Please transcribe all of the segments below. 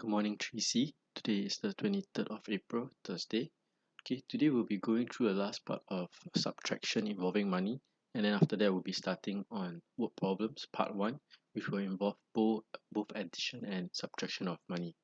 Good morning, Tracy. Today is the 23rd of April, Thursday. Okay, today we'll be going through the last part of subtraction involving money, and then after that we'll be starting on word problems, part 1, which will involve both addition and subtraction of money.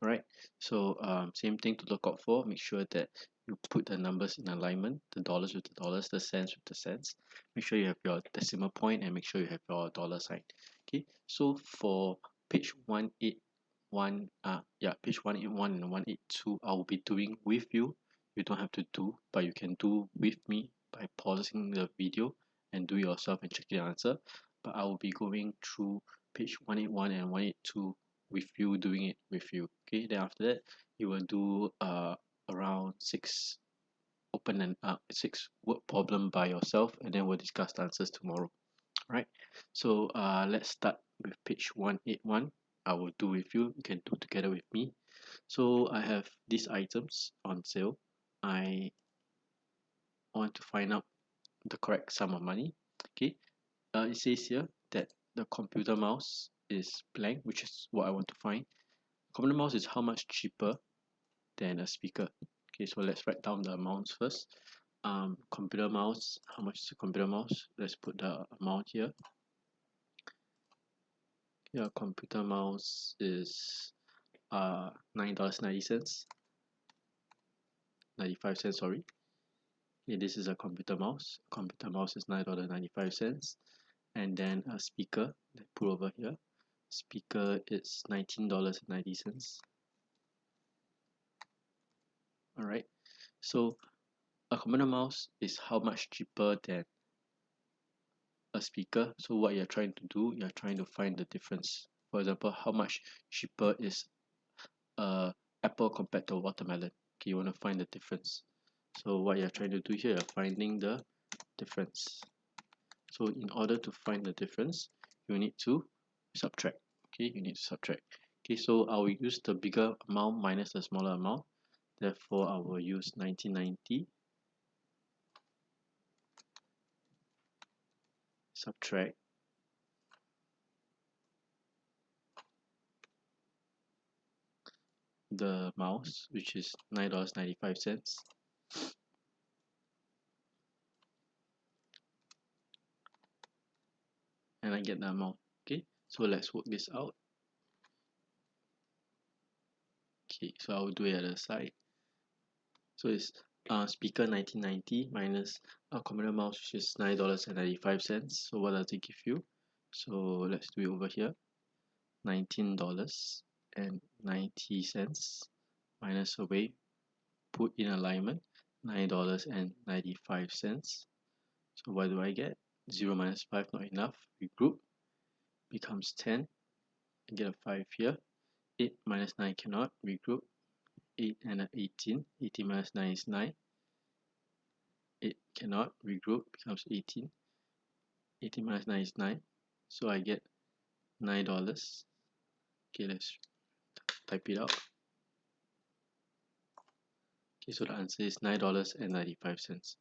Alright, so same thing to look out for. Make sure that you put the numbers in alignment, the dollars with the dollars, the cents with the cents. Make sure you have your decimal point and make sure you have your dollar sign. Okay, so for page 181, page 181 and 182, I will be doing with you. You don't have to do, but you can do with me by pausing the video and do yourself and check the answer. But I will be going through page 181 and 182 with you, doing it with you. Okay, then after that you will do around six word problem by yourself, and then we'll discuss the answers tomorrow. All right, so let's start with page 181. I will do with you, you can do together with me. So I have these items on sale. I want to find out the correct sum of money. Okay, it says here that the computer mouse is blank, which is what I want to find. Computer mouse is how much cheaper than a speaker. Okay, so let's write down the amounts first. Computer mouse, how much is a computer mouse? Let's put the amount here. Your computer mouse is $9.90, 95 cents, sorry. Okay, this is a computer mouse. Computer mouse is $9.95. And then a speaker, let's put over here. Speaker is $19.90. Alright, so a computer mouse is how much cheaper than a speaker. So what you're trying to do, you're trying to find the difference. For example, how much cheaper is apple compared to a watermelon? Okay, you want to find the difference. So what you're trying to do here, you're finding the difference. So in order to find the difference, you need to subtract. Okay, you need to subtract. Okay, so I will use the bigger amount minus the smaller amount. Therefore, I will use 1990 subtract the mouse, which is $9.95, and I get the amount. Okay, so let's work this out. Okay, so I will do it at the side. So it's speaker 1990 minus computer mouse, which is $9.95. So what does it give you? So let's do it over here. $19.90 minus away, put in alignment, $9.95. So what do I get? 0 minus 5 not enough. Regroup, becomes 10. I get a 5 here. 8 minus 9 cannot. Regroup. 8 and a 18. 18 minus 9 is 9. 8 cannot. Regroup, becomes 18. 18 minus 9 is 9. So I get $9. Okay, let's type it out. Okay, so the answer is $9.95.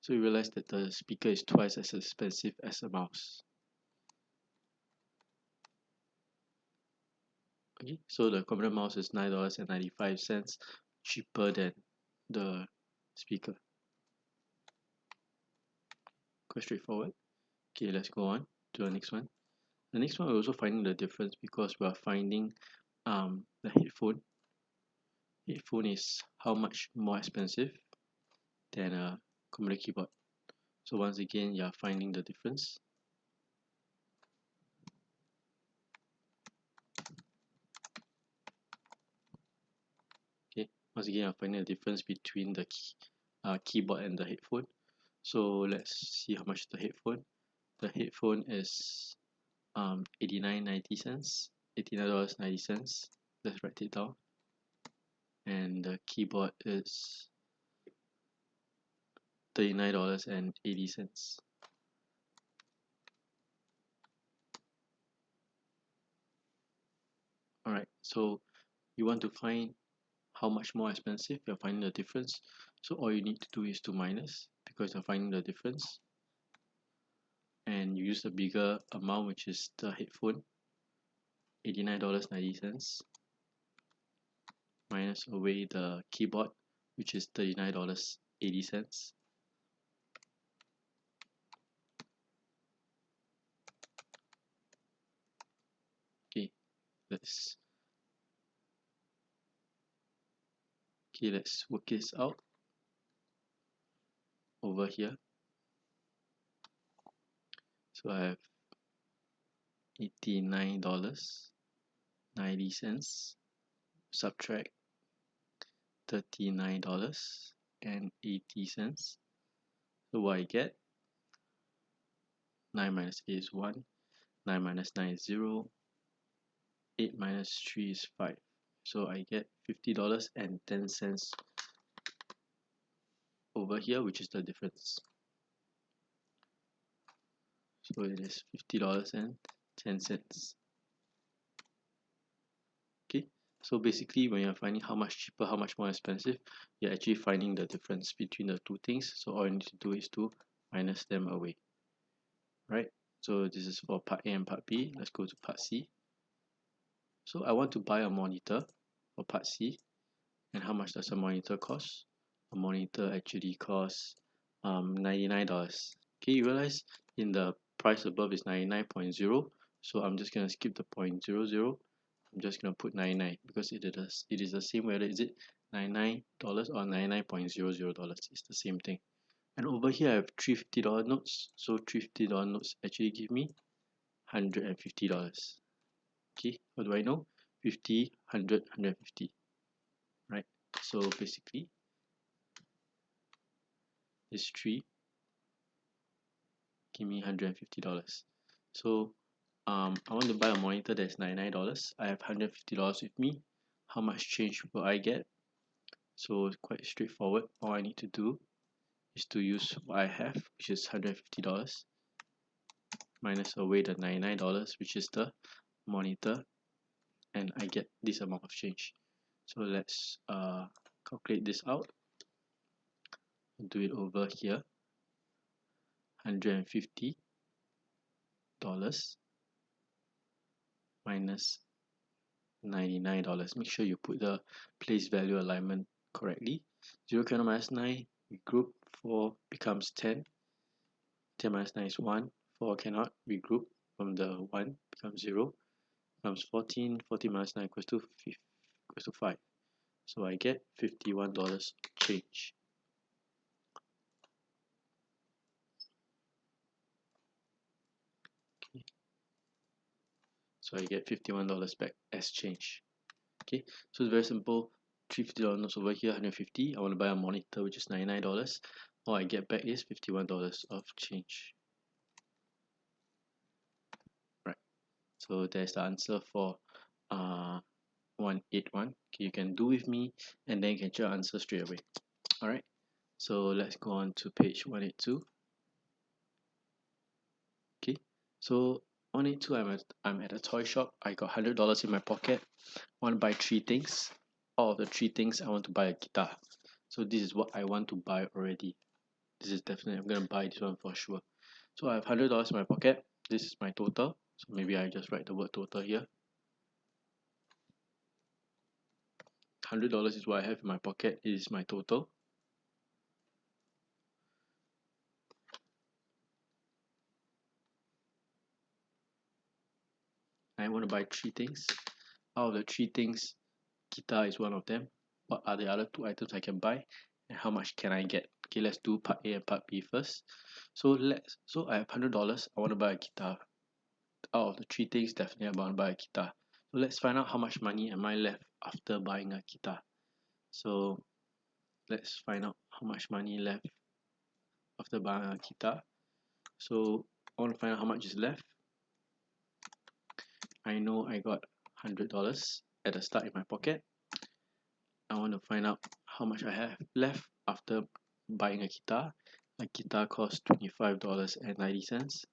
So you realize that the speaker is twice as expensive as a mouse. Okay, so the computer mouse is $9.95 cheaper than the speaker. Quite straightforward. Okay, let's go on to the next one. The next one, we're also finding the difference because we are finding the headphone. Headphone is how much more expensive than a computer keyboard. So once again, you are finding the difference. Okay, once again, I'm finding the difference between the keyboard and the headphone. So let's see how much the headphone. The headphone is $89.90. $89.90. Let's write it down. And the keyboard is $39.80. Alright, so you want to find how much more expensive, you're finding the difference. So all you need to do is to minus, because you're finding the difference. And you use the bigger amount, which is the headphone, $89.90. minus away the keyboard, which is $39.80. Okay, let's let's work this out over here. So I have $89.90 subtract $39.80. So what I get, 9 minus 8 is 1, 9 minus 9 is 0, 8 minus 3 is 5. So I get $50.10 over here, which is the difference. So it is $50.10. Okay, so basically when you're finding how much cheaper, how much more expensive, you're actually finding the difference between the two things. So all you need to do is to minus them away, right? So this is for part A and part B. Let's go to part C. So I want to buy a monitor for part C. And how much does a monitor cost? A monitor actually costs $99. Okay, you realize in the price above is 99.0, so I'm just gonna skip the 0.00. I'm just gonna put 99 because it is the same whether is it $99 or $99.00. It's the same thing. And over here I have three $50 notes, so three $50 notes actually give me $150. Okay, what do I know? 50, 100, 150, right? So basically this three give me $150. So I want to buy a monitor that's $99. I have $150 with me. How much change will I get? So it's quite straightforward. All I need to do is to use what I have, which is $150, minus away the $99, which is the monitor, and I get this amount of change. So let's calculate this out. Do it over here. $150 minus $99. Make sure you put the place value alignment correctly. 0 cannot minus 9, we group, 4 becomes 10. 10 minus 9 is 1. 4 cannot, we group from the 1 becomes 0. Becomes 14. 14 minus 9 equals to 5. So I get $51 change. Okay. So I get $51 back as change. Okay, so it's very simple. $350 notes over here, 150. I want to buy a monitor which is $99. All I get back is $51 of change. Right. So there's the answer for 181. Okay, you can do with me and then you can check your answer straight away. Alright. So let's go on to page 182. Okay. So 182, I'm at a toy shop. I got $100 in my pocket. I want to buy three things. All of the three things I want to buy a guitar. So this is what I want to buy already. This is definitely, I'm gonna buy this one for sure. So I have $100 in my pocket. This is my total. So maybe I just write the word total here. $100 is what I have in my pocket. It is my total. I want to buy three things. Out of the three things, guitar is one of them. What are the other two items I can buy? And how much can I get? Okay, let's do part A and part B first. So I have $100. I want to buy a guitar. Out of the three things, definitely I want to buy a guitar. So let's find out how much money am I left after buying a guitar. So let's find out how much money left after buying a guitar. So I want to find out how much is left. I know I got $100 at the start in my pocket. I want to find out how much I have left after buying a guitar. A guitar costs $25.90.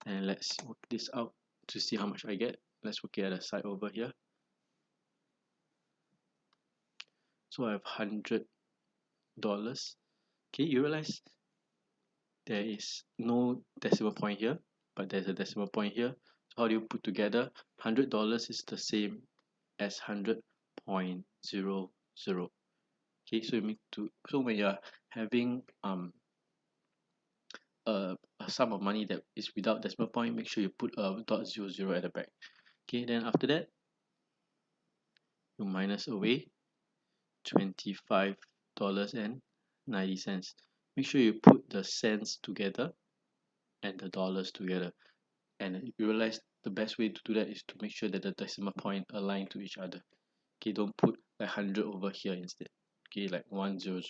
And let's work this out to see how much I get. Let's work it at the side over here. So I have $100. Okay, you realize there is no decimal point here, but there's a decimal point here. So how do you put together? $100 is the same as 100 0.00. Okay, so you need to, so when you're having a sum of money that is without decimal point, make sure you put a .00 at the back. Okay, then after that you minus away $25.90. Make sure you put the cents together and the dollars together, and you realize the best way to do that is to make sure that the decimal point align to each other. Okay, don't put like 100 over here instead. Okay, like 100,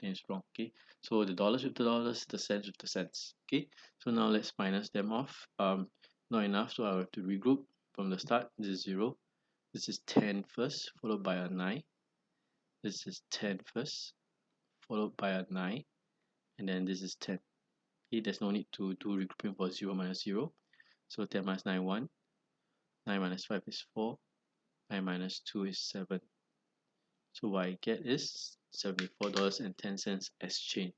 then it's wrong. Okay, so the dollars with the dollars, the cents with the cents. Okay, so now let's minus them off. Not enough, so I have to regroup from the start. This is 0, this is 10 first, followed by a 9. This is 10 first, followed by a 9, and then this is 10. Okay, there's no need to do regrouping for 0 minus 0. So 10 minus 9, 1. 9 minus 5 is 4. 9 minus 2 is 7. So what I get is $74.10 as change,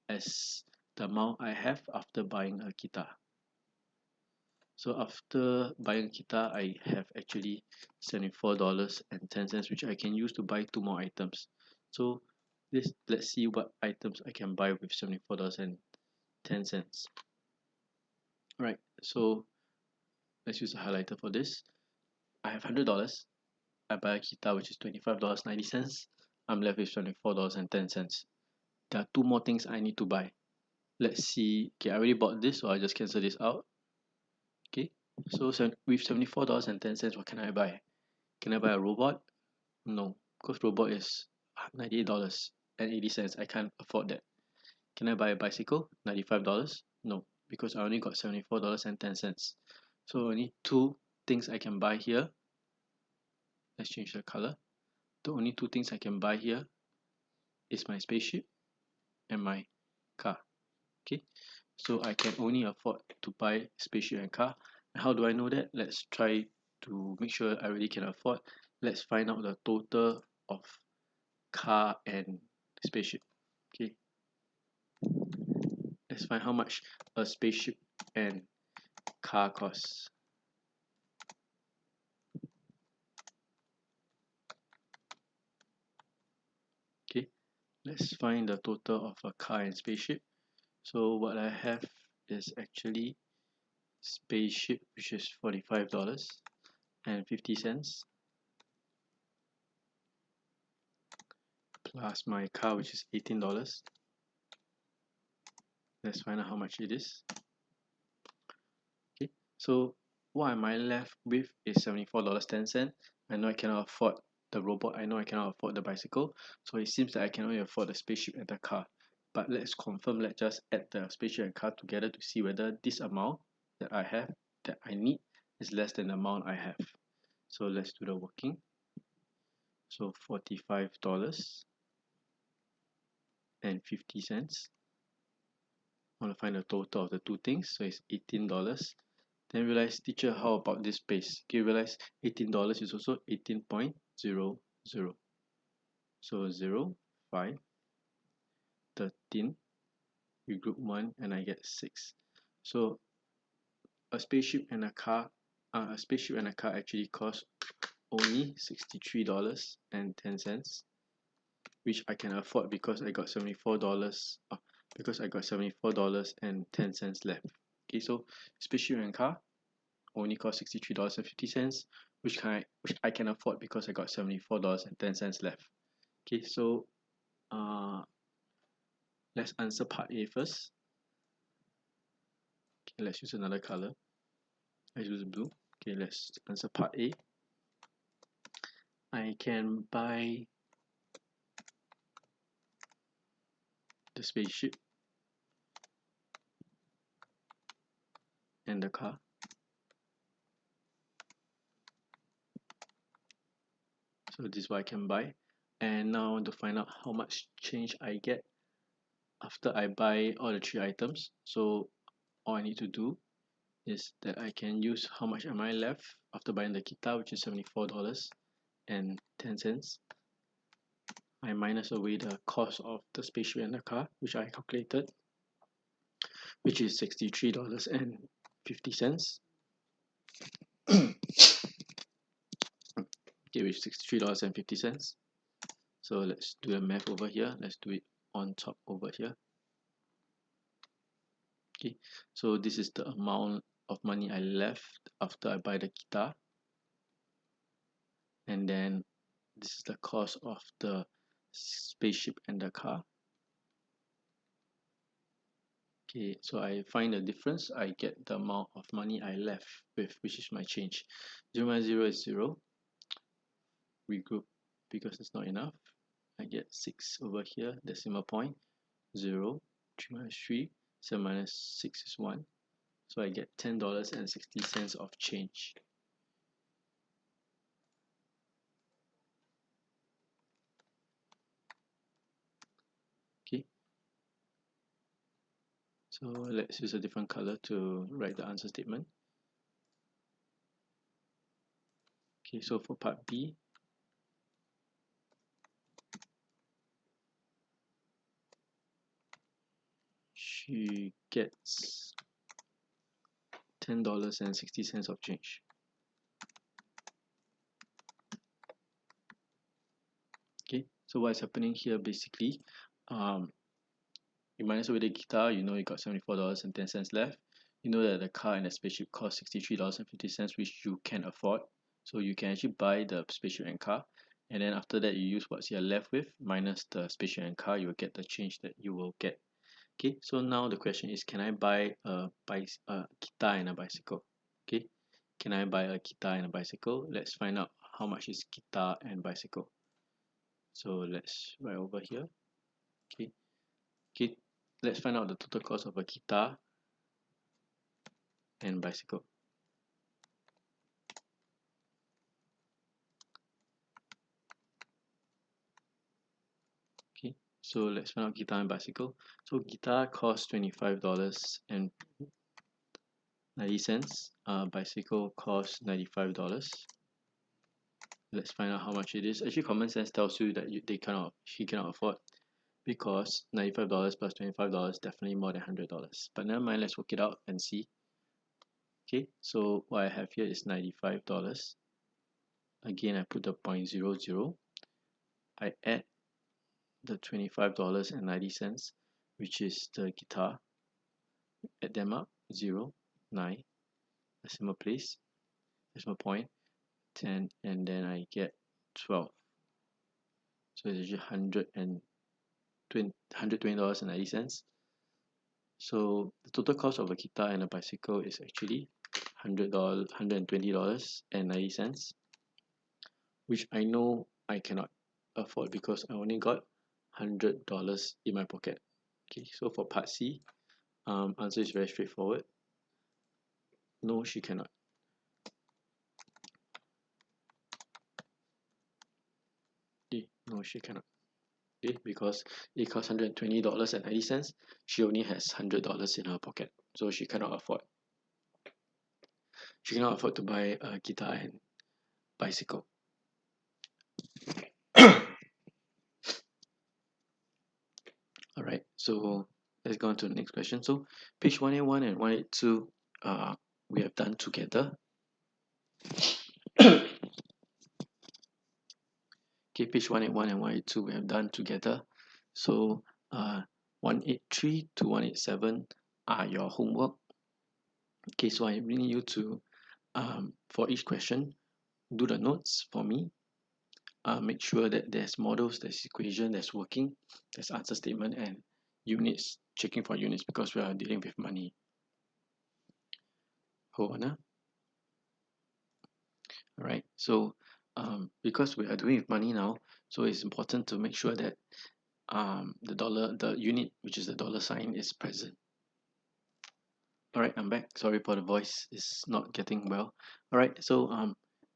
as the amount I have after buying a guitar. So after buying a guitar, I have actually $74.10, which I can use to buy 2 more items. So let's see what items I can buy with $74.10. Right, so let's use a highlighter for this. I have $100. I buy a guitar, which is $25.90. I'm left with $74.10. There are 2 more things I need to buy. Let's see. Okay, I already bought this, so I just cancel this out. Okay, so with $74.10, what can I buy? Can I buy a robot? No, because robot is $98.80. I can't afford that. Can I buy a bicycle? $95? No, because I only got $74.10. So only 2 things I can buy here. Let's change the color. The only 2 things I can buy here is my spaceship and my car. Okay, so I can only afford to buy spaceship and car. And how do I know that? Let's try to make sure I really can afford. Let's find out the total of car and spaceship. Okay, let's find how much a spaceship and car costs. Okay, let's find the total of a car and spaceship. So what I have is actually spaceship, which is $45.50, plus my car, which is $18. Let's find out how much it is. Okay, so what am I left with is $74.10. I know I cannot afford the robot. I know I cannot afford the bicycle. So it seems that I can only afford the spaceship and the car. But let's confirm. Let's just add the spaceship and car together to see whether this amount that I have, that I need, is less than the amount I have. So let's do the working. So $45.50. I want to find the total of the 2 things. So it's $18. Then realize, teacher, how about this base? Okay, realize $18 is also 18.00. So 0, 5, 13, we group 1, and I get 6. So a spaceship and a car actually cost only $63.10, which I can afford because I got $74.10 left. Okay, so spaceship and car only cost $63.50, which I can afford because I got $74.10 left. Okay, so let's answer part A first. Okay, let's use another color. Let's use blue. Okay, let's answer part A. I can buy the spaceship and the car. So this is what I can buy. And now I want to find out how much change I get after I buy all the 3 items. So all I need to do is that I can use how much am I left after buying the guitar, which is $74.10. I minus away the cost of the spaceship and the car, which I calculated, which is $63.50. okay, which is $63.50. So let's do the math over here. Let's do it on top over here. Okay, so this is the amount of money I left after I buy the guitar, and then this is the cost of the spaceship and the car. Okay, so I find the difference. I get the amount of money I left with, which is my change. 0 minus 0 is 0. Regroup because it's not enough. I get 6 over here, decimal point. 0, 3 minus 3, 7 minus 6 is 1. So I get $10.60 of change. Okay, so let's use a different color to write the answer statement. Okay, so for part B, she gets $10.60 of change. Okay, so what's happening here basically, you minus away the guitar, you know you got $74.10 left. You know that the car and the spaceship cost $63.50, which you can afford. So you can actually buy the spaceship and car, and then after that you use what's you're left with minus the spaceship and car, you will get the change that you will get. Okay, so now the question is, can I buy a guitar and a bicycle? Okay, can I buy a guitar and a bicycle? Let's find out how much is guitar and bicycle. So let's write over here. Okay, okay, let's find out the total cost of a guitar and bicycle. Okay, so let's find out guitar and bicycle. So guitar costs $25.90. Bicycle costs $95. Let's find out how much it is. Actually, common sense tells you that she cannot afford, because $95 plus $25 definitely more than $100. But never mind, let's work it out and see. Okay, so what I have here is $95. Again, I put the 0.00. I add the $25.90, which is the guitar. Add them up, 0, 9, decimal place, decimal point, 10, and then I get 12. So it's actually $120.90. So the total cost of a guitar and a bicycle is actually $120.90, which I know I cannot afford because I only got $100 in my pocket. Okay, so for part C, answer is very straightforward. No, she cannot. Okay, no, she cannot. Okay, because it costs $120.90. She only has $100 in her pocket, so she cannot afford. She cannot afford to buy a guitar and bicycle. Alright, so let's go on to the next question. So page 181 and 182 we have done together. Okay, page 181 and 182 we have done together. So 183 to 187 are your homework. Okay, so I'm bringing you to for each question, do the notes for me. Make sure that there's models, there's equation, there's working, there's answer statement, and units, checking for units because we are dealing with money. Hold on. Alright, so because we are doing with money now, so it's important to make sure that the unit, which is the dollar sign, is present. Alright, I'm back. Sorry for the voice, it's not getting well. Alright, so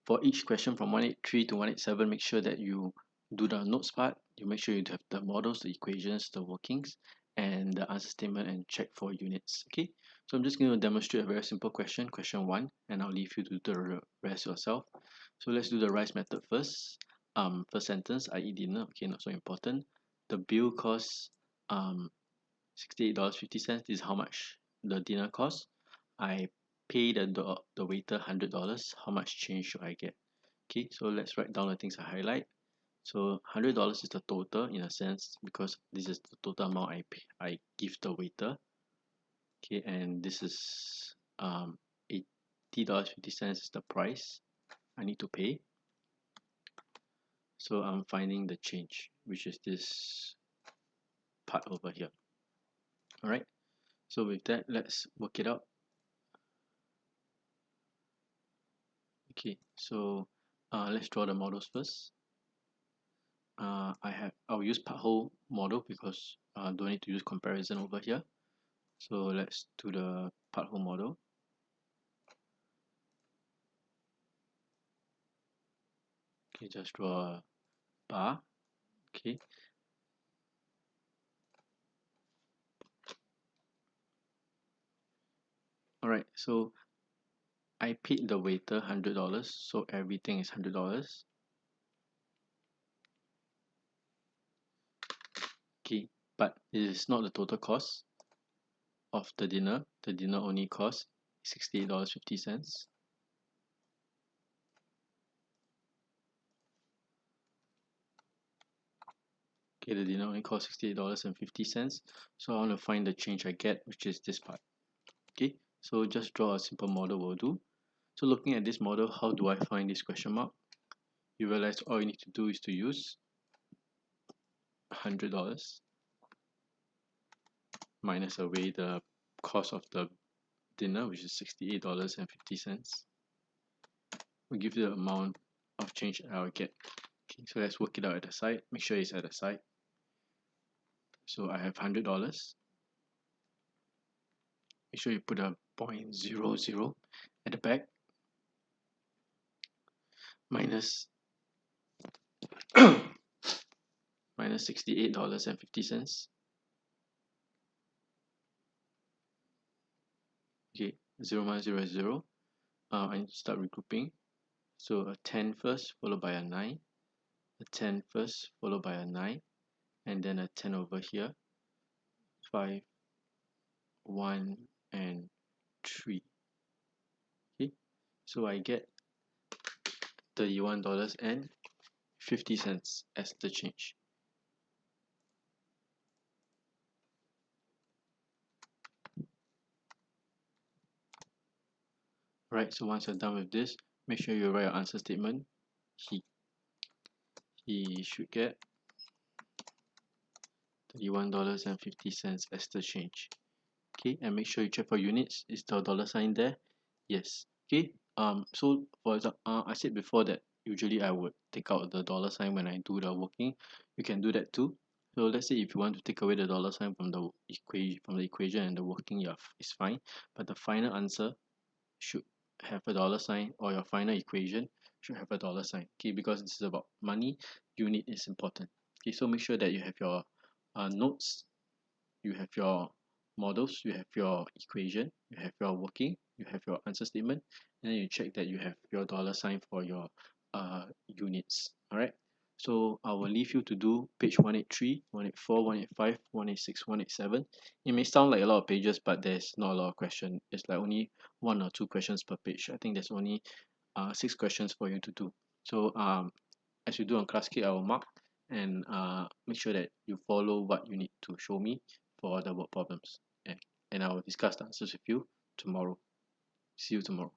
for each question from 183 to 187, make sure that you do the notes part. You make sure you have the models, the equations, the workings, and the answer statement, and check for units. Okay, so I'm just going to demonstrate a very simple question, question 1, and I'll leave you to do the rest yourself. So let's do the rice method first. First sentence, I eat dinner. Okay, not so important. The bill costs $68.50. This is how much the dinner cost. I pay the waiter $100. How much change should I get? Okay, so let's write down the things I highlight. So $100 is the total in a sense because this is the total amount I give the waiter. Okay, and this is $80.50 is the price I need to pay. So I'm finding the change, which is this part over here. All right, so with that, let's work it out. Okay, so let's draw the models first. I'll use part whole model because don't need to use comparison over here. So let's do the part whole model. Okay, just draw a bar. Okay, all right, so I paid the waiter $100, so everything is $100. Okay, but it is not the total cost of the dinner. The dinner only cost $68.50. Okay, the dinner only cost $68.50. So I want to find the change I get, which is this part. Okay, so just draw a simple model will do. So looking at this model, how do I find this question mark? You realize all you need to do is to use $100 minus away the cost of the dinner, which is $68.50. Will give you the amount of change I'll get. Okay, so let's work it out at the side. Make sure it's at the side. So I have $100. Make sure you put a 0.00 at the back minus minus $68.50. Okay, 0 minus 0 is 0. I need to start regrouping. So a 10 first, followed by a 9. A 10 first, followed by a 9. And then a 10 over here. 5, 1, and 3. Okay, so I get $31.50 as the change. Right, so once you're done with this, make sure you write your answer statement. He should get $31.50 as the change. Okay, and make sure you check for units. Is the dollar sign there? Yes. Okay, so for example, I said before that usually I would take out the dollar sign when I do the working. You can do that too. So let's say if you want to take away the dollar sign from the equation and the working, yeah, it's fine. But the final answer should have a dollar sign, or your final equation should have a dollar sign. Okay, because this is about money, unit is important. Okay, so make sure that you have your notes, you have your models, you have your equation, you have your working, you have your answer statement, and then you check that you have your dollar sign for your units. All right, so I will leave you to do page 183, 184, 185, 186, 187. It may sound like a lot of pages, but there's not a lot of questions. It's like only 1 or 2 questions per page. I think there's only 6 questions for you to do. So as you do on class kit, I will mark and make sure that you follow what you need to show me for the work problems. And I will discuss the answers with you tomorrow. See you tomorrow.